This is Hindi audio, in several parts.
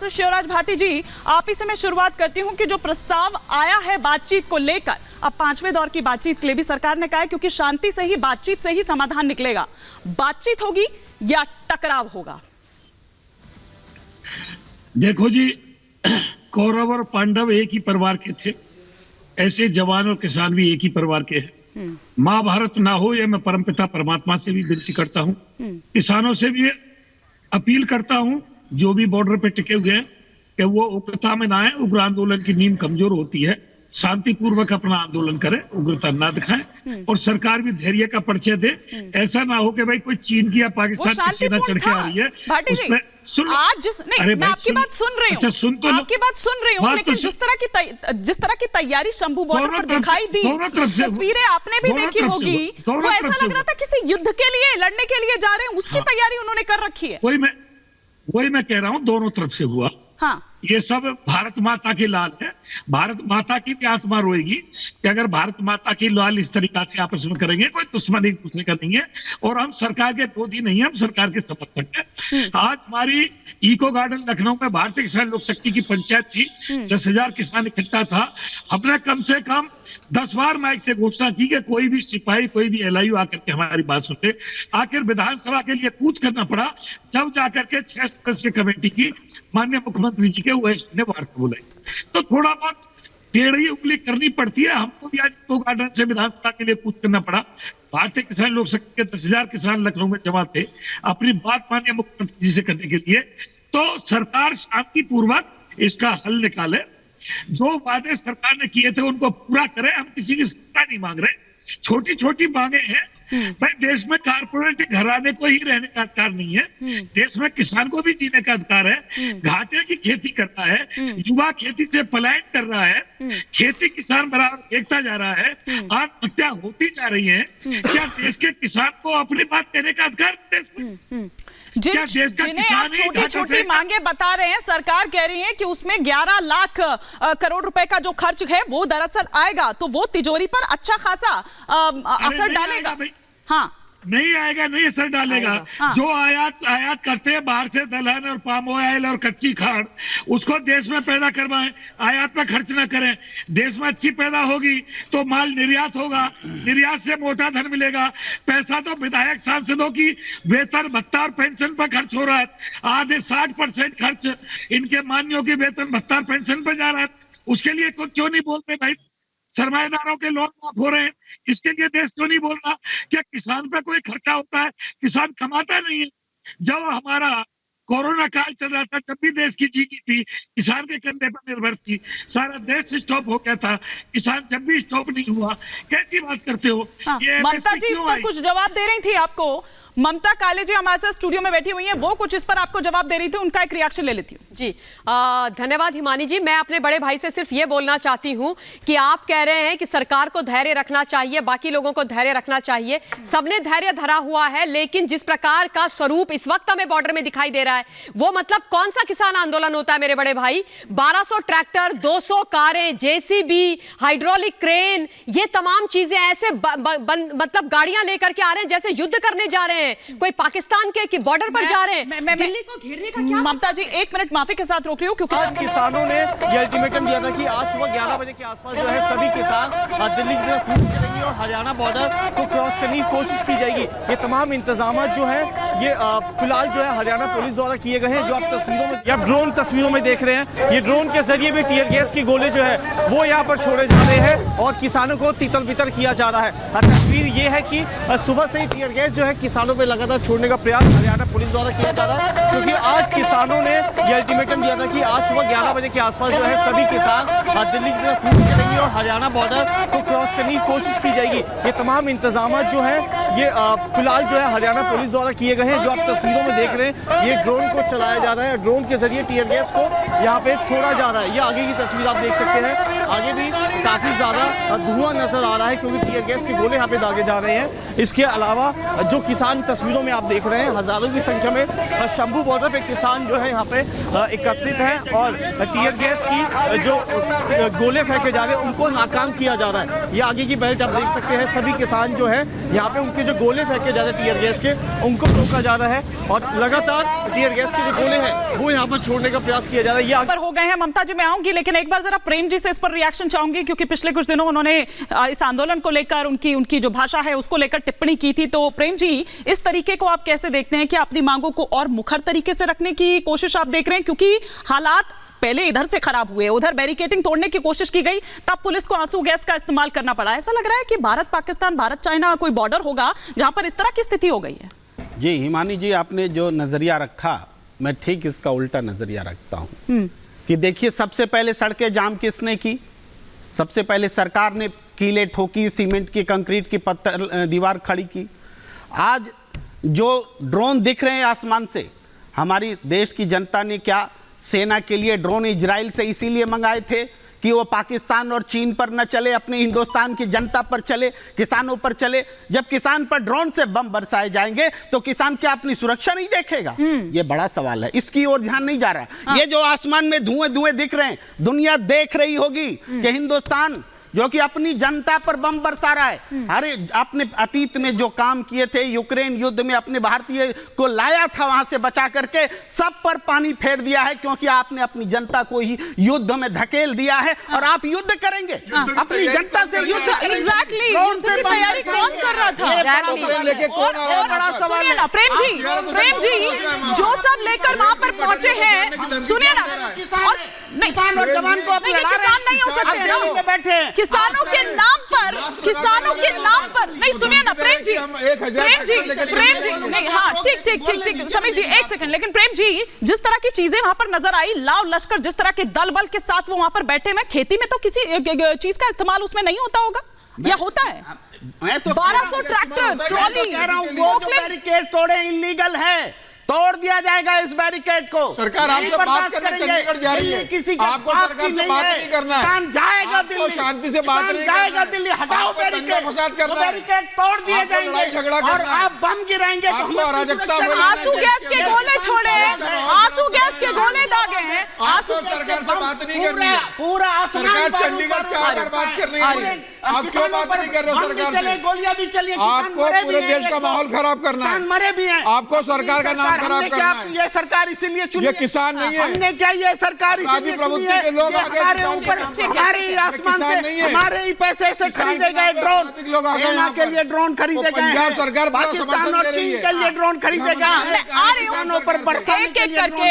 मास्टर शिवराज भाटी जी, आप ही से मैं शुरुआत करती हूं कि जो प्रस्ताव आया है बातचीत को लेकर, अब 5वें दौर की बातचीत के लिए भी सरकार ने कहा है क्योंकि शांति से ही, बातचीत से ही समाधान निकलेगा। बातचीत होगी या टकराव होगा? देखो जी, कौरव और पांडव एक ही परिवार के थे, ऐसे जवान और किसान भी एक ही परिवार के हैं। महाभारत ना हो, यह मैं परमपिता परमात्मा से भी विनती करता हूँ, किसानों से भी अपील करता हूँ जो भी बॉर्डर पे टिके हुए हैं कि वो उग्रता में ना आए। उग्र आंदोलन की नींद कमजोर होती है, शांतिपूर्वक अपना आंदोलन करें, उग्रता ना दिखाएं और सरकार भी धैर्य का परिचय दे। ऐसा ना हो कि भाई कोई चीन की या पाकिस्तान की सेना चढ़ के आ रही है उसमें। आज मैं आपकी बात सुन रही हूँ, अच्छा सुन तो आपकी बात सुन रही हूँ, लेकिन जिस तरह की तैयारी शंभू बॉर्डर पर दिखाई दी, तस्वीरें आपने भी देखी होगी, वो ऐसा लग रहा था किसी युद्ध के लिए, लड़ने के लिए जा रहे हैं, उसकी तैयारी उन्होंने कर रखी है। वही मैं कह रहा हूँ, दोनों तरफ से हुआ। हाँ, ये सब भारत माता की लाल है। भारत माता की भी आत्मा रोएगी कि अगर भारत माता की लाल इस तरीका से आपस में करेंगे। कोई दुश्मन एक दूसरे का नहीं है और हम सरकार के विरोधी नहीं है, हम सरकार के समर्थक हैं। आज हमारी इको गार्डन लखनऊ में भारतीय किसान लोक शक्ति की पंचायत थी, 10,000 किसान इकट्ठा था। हमने कम से कम 10 बार माइक से घोषणा की कि कोई भी सिपाही, कोई भी एलआईयू आकर के हमारी बात सुने। आखिर विधानसभा के लिए कूच करना पड़ा, जब जाकर के 6 सदस्यीय कमेटी की माननीय मुख्यमंत्री जी के वरिष्ठ ने वार्ता बुलाई। तो थोड़ा बहुत टेढ़ी उंगली करनी पड़ती है। हमको भी आज इको गार्डन से विधानसभा के लिए कूच करना पड़ा। भारतीय किसान लोक शक्ति के 10,000 किसान लखनऊ में जमा थे अपनी बात माननीय मुख्यमंत्री जी से करने के लिए। तो सरकार शांतिपूर्वक इसका हल निकाले, जो वादे सरकार ने किए थे उनको पूरा करें। हम किसी की सत्ता नहीं मांग रहे, छोटी छोटी मांगे हैं। भाई, देश में कारपोरेट घराने को ही रहने का अधिकार नहीं है, देश में किसान को भी जीने का अधिकार है। घाटे की खेती करता है, युवा खेती से पलायन कर रहा है, खेती किसान बराबर देखता जा रहा है, आत्महत्या होती जा रही है। क्या देश के किसान को अपनी बात कहने का अधिकार देश में? क्या देश का किसान छोटी छोटी मांगे बता रहे हैं, सरकार कह रही है कि उसमें 11 लाख करोड़ रुपए का जो खर्च है वो दरअसल आएगा, तो वो तिजोरी पर अच्छा खासा असर डालेगा। हाँ, नहीं आएगा, नहीं असर डालेगा। हाँ। जो आयात करते हैं बाहर से दलहन और पाम ऑयल और कच्ची खाड़, उसको देश में पैदा करवाएं, आयात पे खर्च ना करें। देश में अच्छी पैदा होगी तो माल निर्यात होगा, निर्यात से मोटा धन मिलेगा। पैसा तो विधायक सांसदों की वेतन भत्ता और पेंशन पर खर्च हो रहा है। आधे 60% खर्च इनके मान्यों की वेतन भत्ता और पेंशन पर जा रहा है। उसके लिए क्यों नहीं बोलते भाई? सरमाएदारों के लोन माफ हो रहे हैं, इसके लिए देश क्यों नहीं बोल रहा? क्या किसान पे कोई खर्चा होता है? किसान कमाता नहीं है। जब हमारा कोरोना काल चल रहा था, जब भी देश की जीडीपी किसान के कंधे पर निर्भर थी, सारा देश स्टॉप हो गया था, किसान जब भी स्टॉप नहीं हुआ। कैसी बात करते हो? हाँ, ममता जी इस पर कुछ जवाब दे रही थी आपको। ममता काले जी हमारे साथ स्टूडियो में बैठी हुई हैं, वो कुछ इस पर आपको जवाब दे रही थी, उनका एक रिएक्शन ले लेती हूँ। जी धन्यवाद हिमानी जी। मैं अपने बड़े भाई से सिर्फ ये बोलना चाहती हूँ कि आप कह रहे हैं कि सरकार को धैर्य रखना चाहिए, बाकी लोगों को धैर्य रखना चाहिए। सबने धैर्य धरा हुआ है, लेकिन जिस प्रकार का स्वरूप इस वक्त हमें बॉर्डर में दिखाई दे रहा है, वो मतलब कौन सा किसान आंदोलन होता है मेरे बड़े भाई? 1200 ट्रैक्टर, 200 कारें, जेसीबी, हाइड्रोलिक क्रेन, ये तमाम चीजें ऐसे मतलब गाड़ियां लेकर के आ रहे हैं जैसे युद्ध करने जा रहे हैं, कोई पाकिस्तान के बॉर्डर पर जा रहे हैं। दिल्ली को घेरने का क्या? ममता जी 1 मिनट माफी के साथ रोक रही हूँ क्योंकि आज किसानों ने ये अल्टीमेटम दिया था कि आज सुबह 11 बजे के आसपास जो है सभी किसान दिल्ली की तरफ कूच करेंगे और हरियाणा बॉर्डर को क्रॉस करने की कोशिश की जाएगी। ये तमाम इंतजाम जो है ये फिलहाल जो है हरियाणा पुलिस द्वारा किए गए हैं। जो आप तस्वीरों में या ड्रोन तस्वीरों में देख रहे हैं, ये ड्रोन के जरिए भी टीयर गैस की गोले जो है वो यहाँ पर छोड़े जा रहे हैं और किसानों को तितर बितर किया जा रहा है। तस्वीर ये है कि सुबह से ही टीयर गैस जो है किसानों पे लगातार छोड़ने का प्रयास हरियाणा पुलिस द्वारा किया जा रहा है, क्योंकि आज किसानों ने ये अल्टीमेटम दिया था कि आज सुबह 11 बजे के आसपास जो है सभी किसान दिल्ली की तरफ कूच करेंगे और हरियाणा बॉर्डर को क्रॉस करने की कोशिश की जाएगी। ये तमाम इंतजाम जो है ये फिलहाल जो है हरियाणा पुलिस द्वारा किए गए हैं। जो आप तस्वीरों में देख रहे हैं, ये ड्रोन को चलाया जा रहा है, ड्रोन के जरिए टीयर गैस को यहाँ पे छोड़ा जा रहा है। ये आगे की तस्वीर आप देख सकते हैं, आगे भी काफी ज्यादा धुआं नजर आ रहा है क्योंकि टीयर गैस के गोले यहाँ पे दागे जा रहे हैं। इसके अलावा जो किसान तस्वीरों में आप देख रहे हैं, हजारों की संख्या में शंभू बॉर्डर पे किसान जो है यहाँ पे एकत्रित हैं और टीयर गैस की जो गोले फेंके जा रहे हैं उनको नाकाम किया जा रहा है। ये आगे की बेल्ट आप देख सकते हैं, सभी किसान जो है यहाँ पे उनके जो गोले फेंके जा रहे हैं टीयर गैस के, उनको रोका जा रहा है और लगातार टीयर गैस के जो गोले हैं वो यहाँ पर छोड़ने का प्रयास किया जा रहा है। ये पर हो गए हैं। ममता जी मैं आऊंगी, लेकिन एक बार जरा प्रेम जी से इस पर रिएक्शन चाहूंगी, क्योंकि पिछले कुछ दिनों उन्होंने इस आंदोलन को लेकर उनकी जो भाषा है उसको लेकर टिप्पणी की थी। तो प्रेम जी, इस तरीके को आप कैसे देखते हैं कि अपनी मांगों को और मुखर तरीके से रखने की कोशिश आप देख रहे हैं? क्योंकि हालात पहले इधर से खराब हुए, उधर बैरिकेडिंग तोड़ने की कोशिश की गई, तब पुलिस को आंसू गैस का इस्तेमाल करना पड़ा। ऐसा लग रहा है कि भारत पाकिस्तान, भारत चाइना कोई बॉर्डर होगा जहां पर इस तरह की स्थिति हो गई है। जी हिमानी जी, आपने जो नजरिया रखा मैं ठीक इसका उल्टा नजरिया रखता हूं कि देखिए, सबसे पहले सड़कें जाम किसने की? सबसे पहले सरकार ने कीले ठोकी, सीमेंट की, कंक्रीट की पत्थर दीवार खड़ी की। आज जो ड्रोन दिख रहे हैं आसमान से, हमारी देश की जनता ने क्या सेना के लिए ड्रोन इजराइल से इसीलिए मंगाए थे कि वो पाकिस्तान और चीन पर न चले, अपने हिंदुस्तान की जनता पर चले, किसानों पर चले। जब किसान पर ड्रोन से बम बरसाए जाएंगे तो किसान क्या अपनी सुरक्षा नहीं देखेगा? ये बड़ा सवाल है, इसकी ओर ध्यान नहीं जा रहा। ये जो आसमान में धुएं धुएं दिख रहे हैं, दुनिया देख रही होगी कि हिंदुस्तान जो कि अपनी जनता पर बम बरसा रहा है। अरे आपने अतीत में जो काम किए थे, यूक्रेन युद्ध में अपने भारतीय को लाया था वहां से बचा करके, सब पर पानी फेर दिया है, क्योंकि आपने अपनी जनता को ही युद्ध में धकेल दिया है। और आप युद्ध करेंगे अपनी जनता से, युद्ध एग्जैक्टली युद्ध की तैयारी कौन कर रहा था? बड़ा सवाल है। प्रेम जी जो सब लेकर वहां पर पहुंचे हैं, सुनिए ना, किसान और जवान को नहीं, किसान नहीं हो सकते ना, बैठे किसानों के नाम पर नहीं, सुनिए ना प्रेम जी नहीं, हाँ ठीक समीर जी एक सेकंड। लेकिन प्रेम जी, जिस तरह की चीजें वहां पर नजर आई, लाव लश्कर जिस तरह के दल बल के साथ वो वहां पर बैठे हैं, खेती में तो किसी चीज का इस्तेमाल उसमें नहीं होता होगा या होता है? मैं तो 1200 ट्रैक्टर, ट्रॉली, कह रहा हूं, वो जो बैरिकेड तोड़े इलीगल है, तोड़ दिया जाएगा इस बैरिकेड को। सरकार आपसे बात करने चंडीगढ़ जा रही है, किसी आपको सरकार से बात नहीं करना है, किसान जाएगा दिल्ली, शांति से बात नहीं जाएगा दिल्ली, हटाओ बैरिकेड, फसाद करना है, बैरिकेड तोड़ दिए जाएंगे लड़ाई झगड़ा करना और है, आप बम गिराएंगे तो आपको अराजकता आंसू गैस के गोले छोड़े, आंसू गैस के गोले दागे हैं, आपको सरकार से बात नहीं करनी है, पूरा सरकार चंडीगढ़ 4 बार बात करनी है, आप क्यों बात नहीं कर रहे हो सरकार से? गोलियां भी चलिए, आपको पूरे देश का माहौल खराब करना है, मरे भी हैं, आपको सरकार का नाम खराब करना है। ये सरकार इसीलिए चुनी, ये किसान नहीं है, हमने क्या ये सरकार अपराधी प्रवृत्ति के लोग आगे हमारे ऊपर, हमारे ही आसमान से, हमारे ही पैसे से खरीदे गए ड्रोन, सेना के लिए ड्रोन खरीदे गए, पंजाब सरकार बड़ा पाकिस्तान समर्थन और दे रही चीन है, के लिए ड्रोन खरीदे गए, आ रही हूं पर बढ़ाने के लिए करके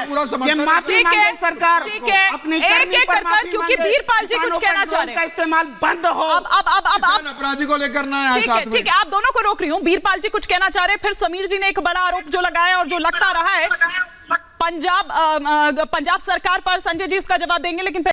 पूरा समर्थन माफी मांगे सरकार, ठीक है, अपनी एक एक कर, क्योंकि वीरपाल जी कुछ कहना चाह रहे हैं, इस्तेमाल बंद हो। किसान अपराधी को लेकर ना आए साथ में। ठीक है, आप दोनों को रोक रही हूँ। वीरपाल जी कुछ कहना चाह रहे हैं, फिर समीर जी ने एक बड़ा आरोप जो लगाया और जो लगता रहा है पंजाब सरकार पर, संजय जी उसका जवाब देंगे, लेकिन